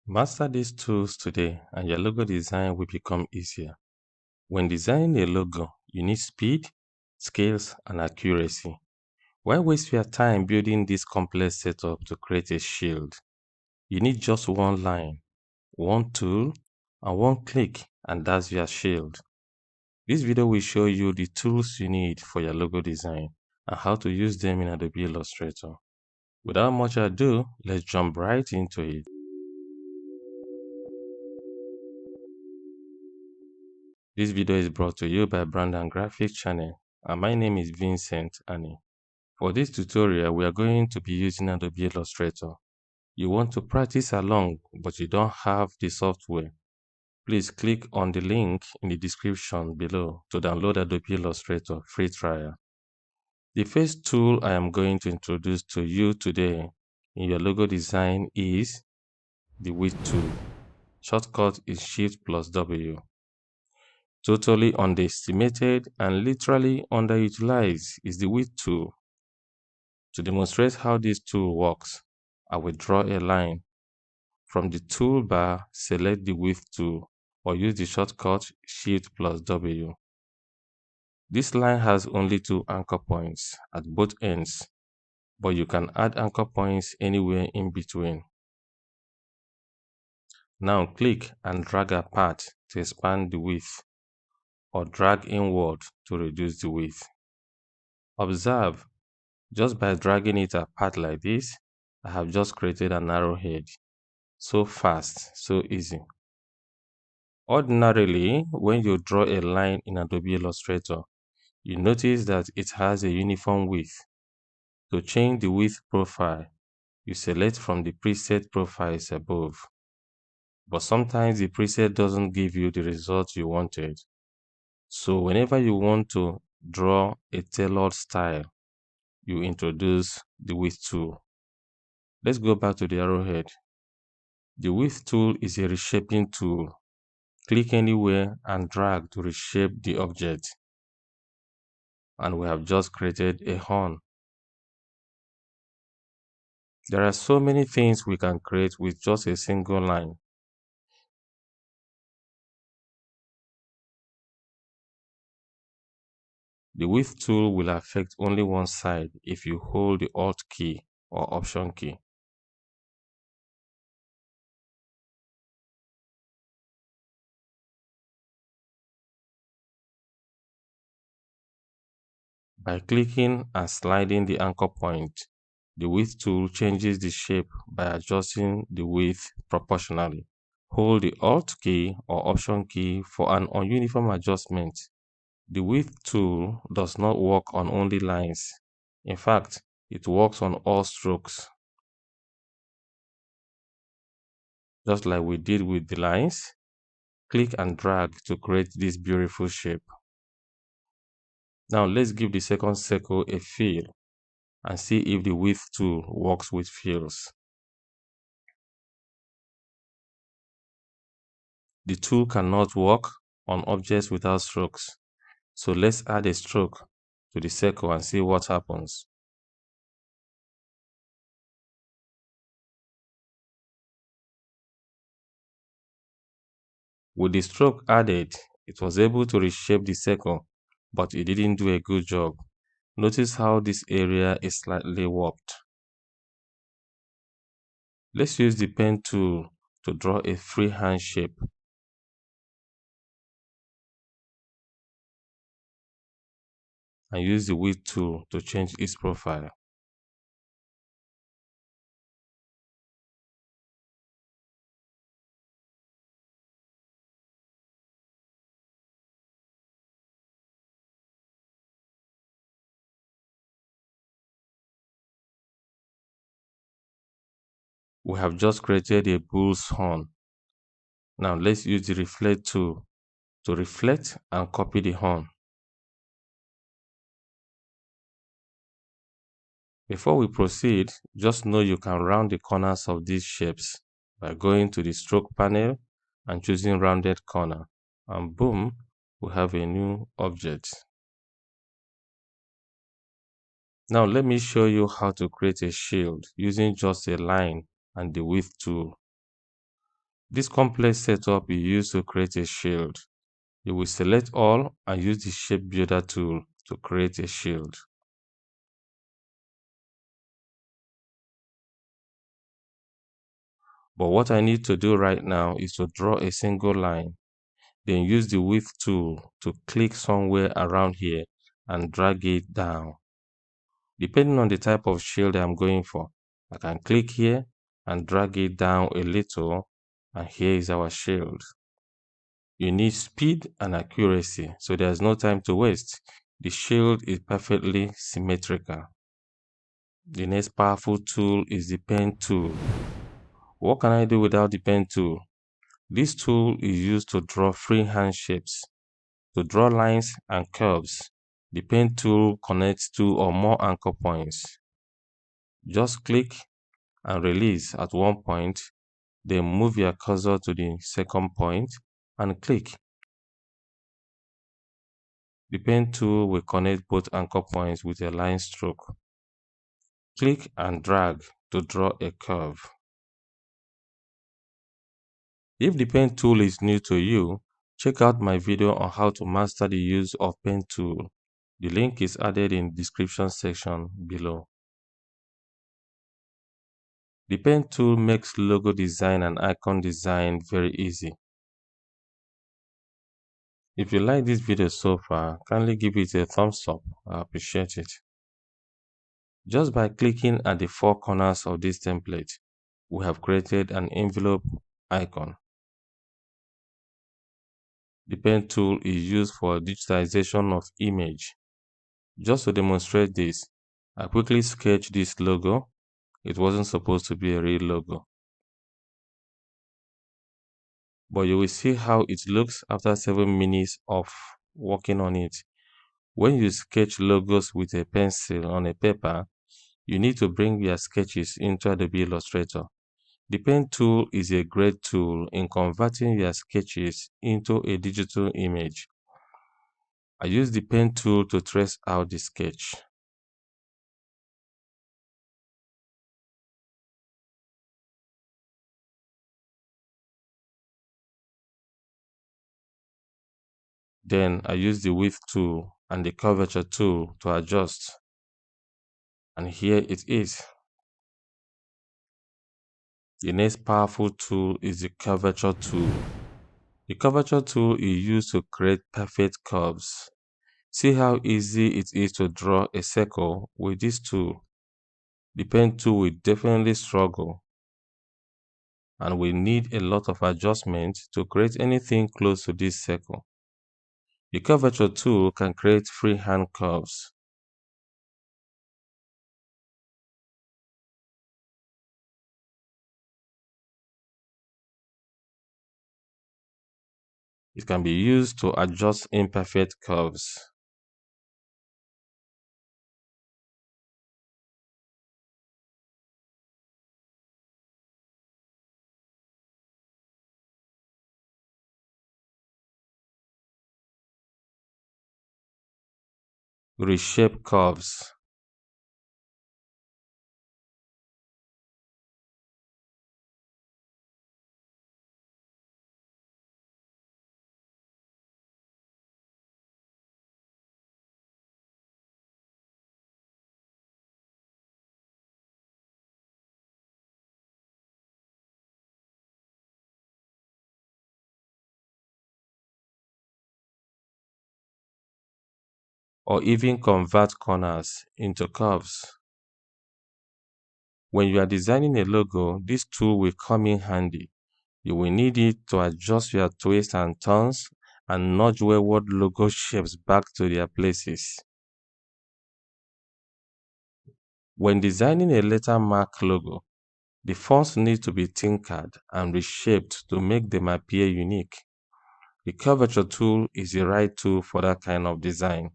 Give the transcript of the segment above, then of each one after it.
Master these tools today and your logo design will become easier. When designing a logo, you need speed, scales, and accuracy. Why waste your time building this complex setup to create a shield? You need just one line, one tool, and one click, and that's your shield. This video will show you the tools you need for your logo design and how to use them in Adobe Illustrator. Without much ado, let's jump right into it. This video is brought to you by Brand and Graphics channel, and my name is Vincent Annie. For this tutorial, we are going to be using Adobe Illustrator. You want to practice along, but you don't have the software. Please click on the link in the description below to download Adobe Illustrator free trial. The first tool I am going to introduce to you today in your logo design is the Width tool. Shortcut is Shift plus W. Totally underestimated and literally underutilized is the Width tool. To demonstrate how this tool works, I will draw a line. From the toolbar, select the Width tool or use the shortcut Shift plus W. This line has only two anchor points at both ends, but you can add anchor points anywhere in between. Now click and drag apart to expand the width, or drag inward to reduce the width. Observe, just by dragging it apart like this, I have just created an arrowhead. So fast, so easy. Ordinarily, when you draw a line in Adobe Illustrator, you notice that it has a uniform width. To change the width profile, you select from the preset profiles above. But sometimes the preset doesn't give you the result you wanted. So whenever you want to draw a tailored style, you introduce the width tool. Let's go back to the arrowhead. The width tool is a reshaping tool. Click anywhere and drag to reshape the object. And we have just created a horn. There are so many things we can create with just a single line. The width tool will affect only one side if you hold the Alt key or Option key. By clicking and sliding the anchor point, the width tool changes the shape by adjusting the width proportionally. Hold the Alt key or Option key for an ununiform adjustment. The width tool does not work on only lines. In fact, it works on all strokes. Just like we did with the lines, click and drag to create this beautiful shape. Now let's give the second circle a fill and see if the width tool works with fills. The tool cannot work on objects without strokes. So let's add a stroke to the circle and see what happens. With the stroke added, it was able to reshape the circle, but it didn't do a good job. Notice how this area is slightly warped. Let's use the pen tool to draw a freehand shape. And use the width tool to change its profile. We have just created a bull's horn. Now let's use the reflect tool to reflect and copy the horn. Before we proceed, just know you can round the corners of these shapes by going to the stroke panel and choosing rounded corner, and boom, we have a new object. Now let me show you how to create a shield using just a line and the width tool. This complex setup is used to create a shield. You will select all and use the Shape Builder tool to create a shield. But what I need to do right now is to draw a single line, then use the Width tool to click somewhere around here and drag it down. Depending on the type of shield I'm going for, I can click here and drag it down a little, and here is our shield. You need speed and accuracy, so there's no time to waste. The shield is perfectly symmetrical. The next powerful tool is the pen tool. What can I do without the pen tool? This tool is used to draw freehand shapes. To draw lines and curves, the pen tool connects two or more anchor points. Just click and release at one point, then move your cursor to the second point and click. The pen tool will connect both anchor points with a line stroke. Click and drag to draw a curve. If the pen tool is new to you, check out my video on how to master the use of pen tool. The link is added in the description section below. The pen tool makes logo design and icon design very easy. If you like this video so far, kindly give it a thumbs up. I appreciate it. Just by clicking at the four corners of this template, we have created an envelope icon. The pen tool is used for digitization of image. Just to demonstrate this, I quickly sketched this logo. It wasn't supposed to be a real logo, but you will see how it looks after 7 minutes of working on it. When you sketch logos with a pencil on a paper, you need to bring your sketches into Adobe Illustrator. The pen tool is a great tool in converting your sketches into a digital image. I use the pen tool to trace out the sketch. Then I use the width tool and the curvature tool to adjust. And here it is. The next powerful tool is the curvature tool. The curvature tool is used to create perfect curves. See how easy it is to draw a circle with this tool. The pen tool will definitely struggle and will need a lot of adjustment to create anything close to this circle. The curvature tool can create freehand curves. It can be used to adjust imperfect curves. Reshape curves. Or even convert corners into curves. When you are designing a logo, this tool will come in handy. You will need it to adjust your twists and turns and nudge wayward logo shapes back to their places. When designing a lettermark logo, the fonts need to be tinkered and reshaped to make them appear unique. The curvature tool is the right tool for that kind of design.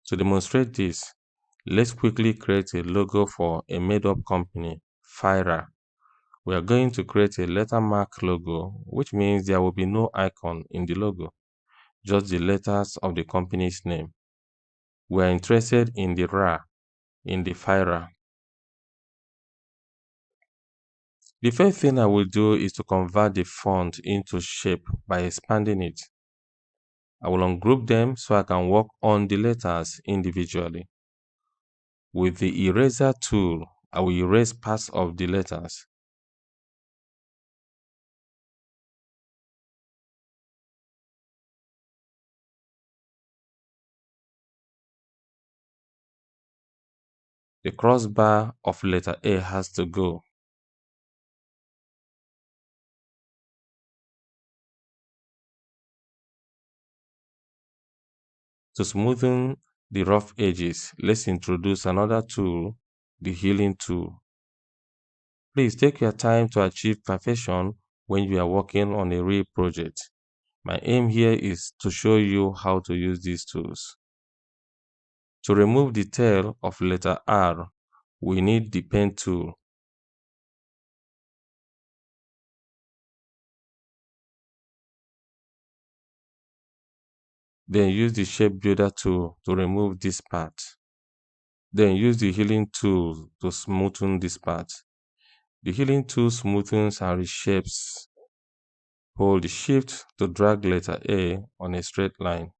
To demonstrate this, let's quickly create a logo for a made-up company, Fira. We are going to create a lettermark logo, which means there will be no icon in the logo, just the letters of the company's name. We are interested in the Ra in the Fira. The first thing I will do is to convert the font into shape by expanding it. I will ungroup them so I can work on the letters individually. With the eraser tool, I will erase parts of the letters. The crossbar of letter A has to go. To smoothen the rough edges, let's introduce another tool, the healing tool. Please take your time to achieve perfection when you are working on a real project. My aim here is to show you how to use these tools. To remove the tail of letter R, we need the pen tool. Then use the shape builder tool to remove this part. Then use the healing tool to smoothen this part. The healing tool smoothens and reshapes. Hold the shift to drag letter A on a straight line.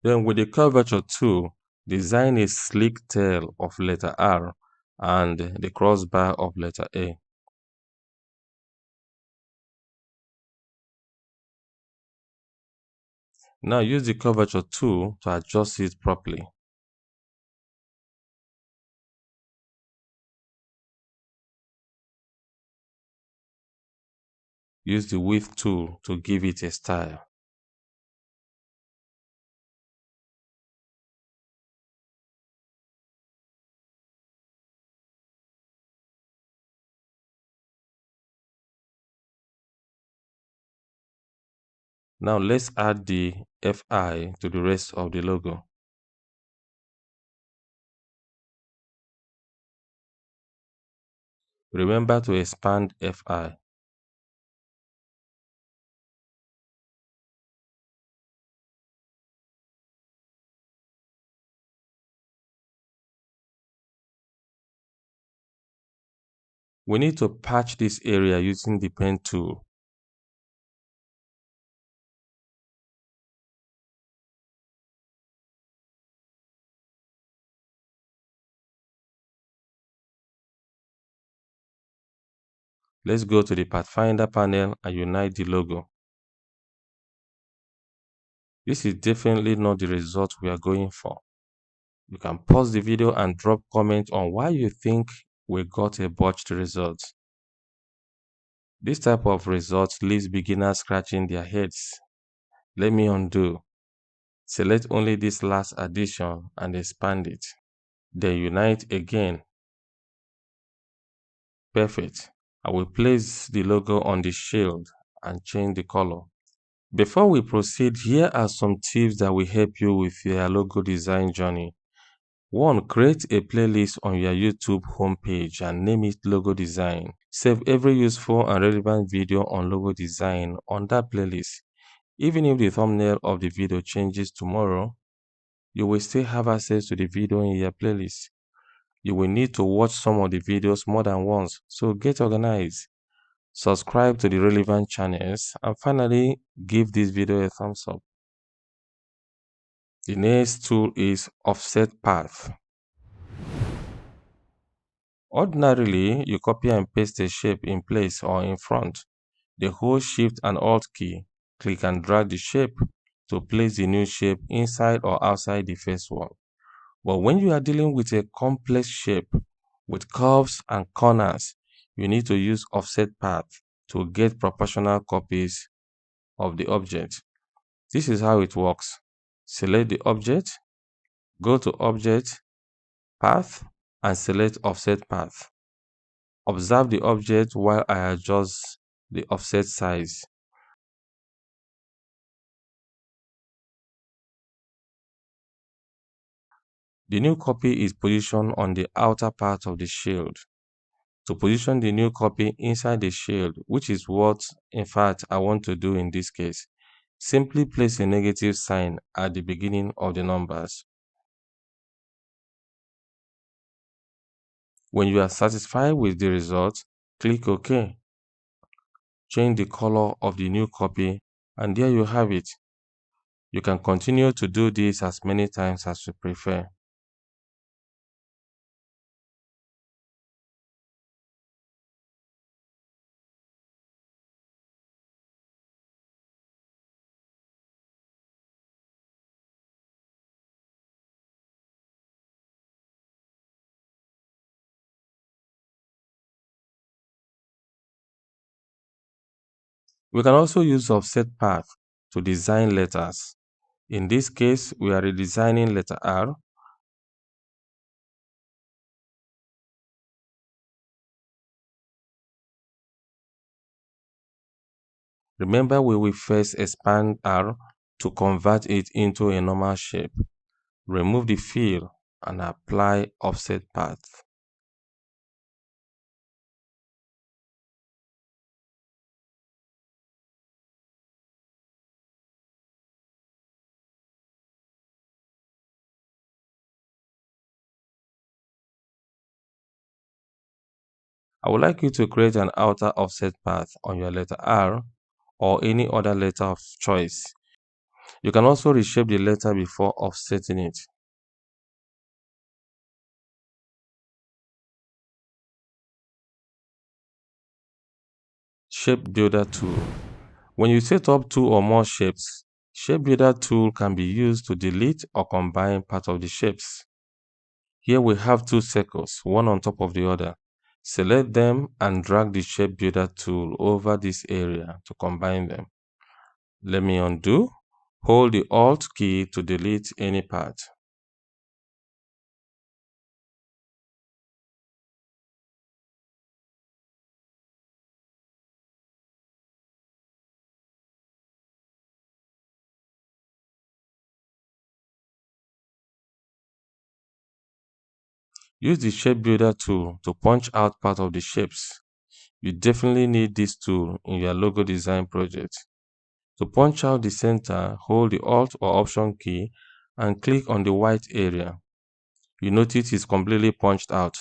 Then with the curvature tool, design a sleek tail of letter R and the crossbar of letter A. Now use the curvature tool to adjust it properly. Use the width tool to give it a style. Now let's add the FI to the rest of the logo. Remember to expand FI. We need to patch this area using the pen tool. Let's go to the Pathfinder panel and unite the logo. This is definitely not the result we are going for. You can pause the video and drop comments on why you think we got a botched result. This type of result leaves beginners scratching their heads. Let me undo. Select only this last addition and expand it. Then unite again. Perfect. I will place the logo on the shield and change the color. Before we proceed, here are some tips that will help you with your logo design journey. 1. Create a playlist on your YouTube homepage and name it Logo Design. Save every useful and relevant video on logo design on that playlist. Even if the thumbnail of the video changes tomorrow, you will still have access to the video in your playlist. You will need to watch some of the videos more than once, so get organized. Subscribe to the relevant channels, and finally, give this video a thumbs up. The next tool is Offset Path. Ordinarily, you copy and paste a shape in place or in front. The hold Shift and Alt key, click and drag the shape to place the new shape inside or outside the first one. But when you are dealing with a complex shape with curves and corners, you need to use Offset Path to get proportional copies of the object. This is how it works. Select the object, go to Object, Path, and select Offset Path. Observe the object while I adjust the offset size. The new copy is positioned on the outer part of the shield. To position the new copy inside the shield, which is what in fact I want to do in this case, simply place a negative sign at the beginning of the numbers. When you are satisfied with the result, click OK. Change the color of the new copy, and there you have it. You can continue to do this as many times as you prefer. We can also use offset path to design letters. In this case, we are redesigning letter R. Remember, we will first expand R to convert it into a normal shape. Remove the fill and apply offset path. I would like you to create an outer offset path on your letter R or any other letter of choice. You can also reshape the letter before offsetting it. Shape Builder tool. When you set up two or more shapes, Shape Builder tool can be used to delete or combine part of the shapes. Here we have two circles, one on top of the other. Select them and drag the Shape Builder tool over this area to combine them. Let me undo. Hold the Alt key to delete any part. Use the Shape Builder tool to punch out part of the shapes. You definitely need this tool in your logo design project. To punch out the center, hold the Alt or Option key and click on the white area. You notice it's completely punched out.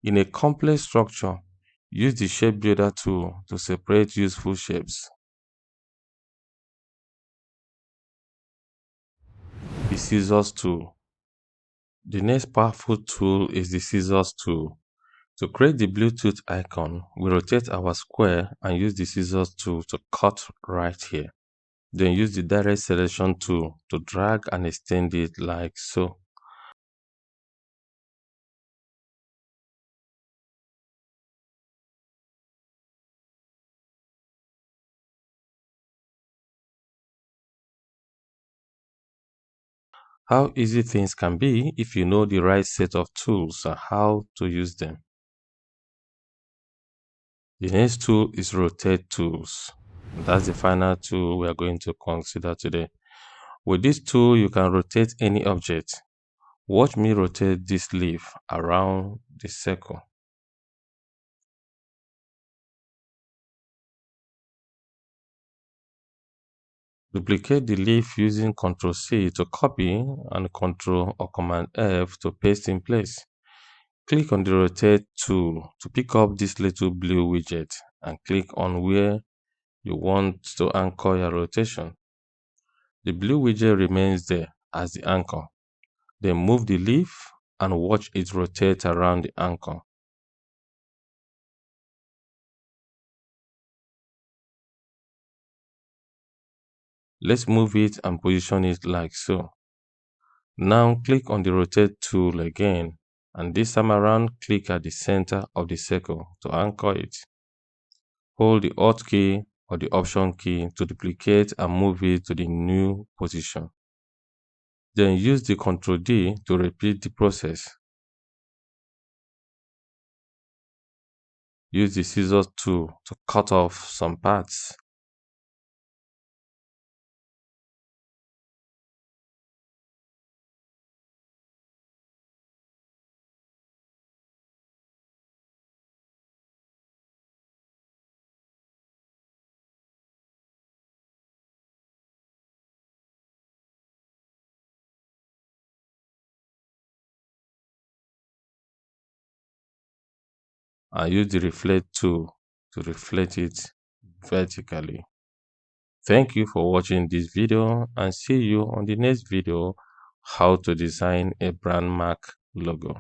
In a complex structure, use the Shape Builder tool to separate useful shapes. The Scissors tool. The next powerful tool is the Scissors tool. To create the Bluetooth icon, we rotate our square and use the Scissors tool to cut right here. Then use the Direct Selection tool to drag and extend it like so. How easy things can be if you know the right set of tools and how to use them. The next tool is Rotate Tools. That's the final tool we are going to consider today. With this tool, you can rotate any object. Watch me rotate this leaf around the circle. Duplicate the leaf using Ctrl C to copy and Ctrl or Command F to paste in place. Click on the Rotate tool to pick up this little blue widget and click on where you want to anchor your rotation. The blue widget remains there as the anchor. Then move the leaf and watch it rotate around the anchor. Let's move it and position it like so. Now click on the Rotate tool again, and this time around click at the center of the circle to anchor it. Hold the Alt key or the Option key to duplicate and move it to the new position. Then use the Ctrl D to repeat the process. Use the Scissors tool to cut off some parts. and use the reflect tool to reflect it vertically. Thank you for watching this video and see you on the next video, how to design a brand mark logo.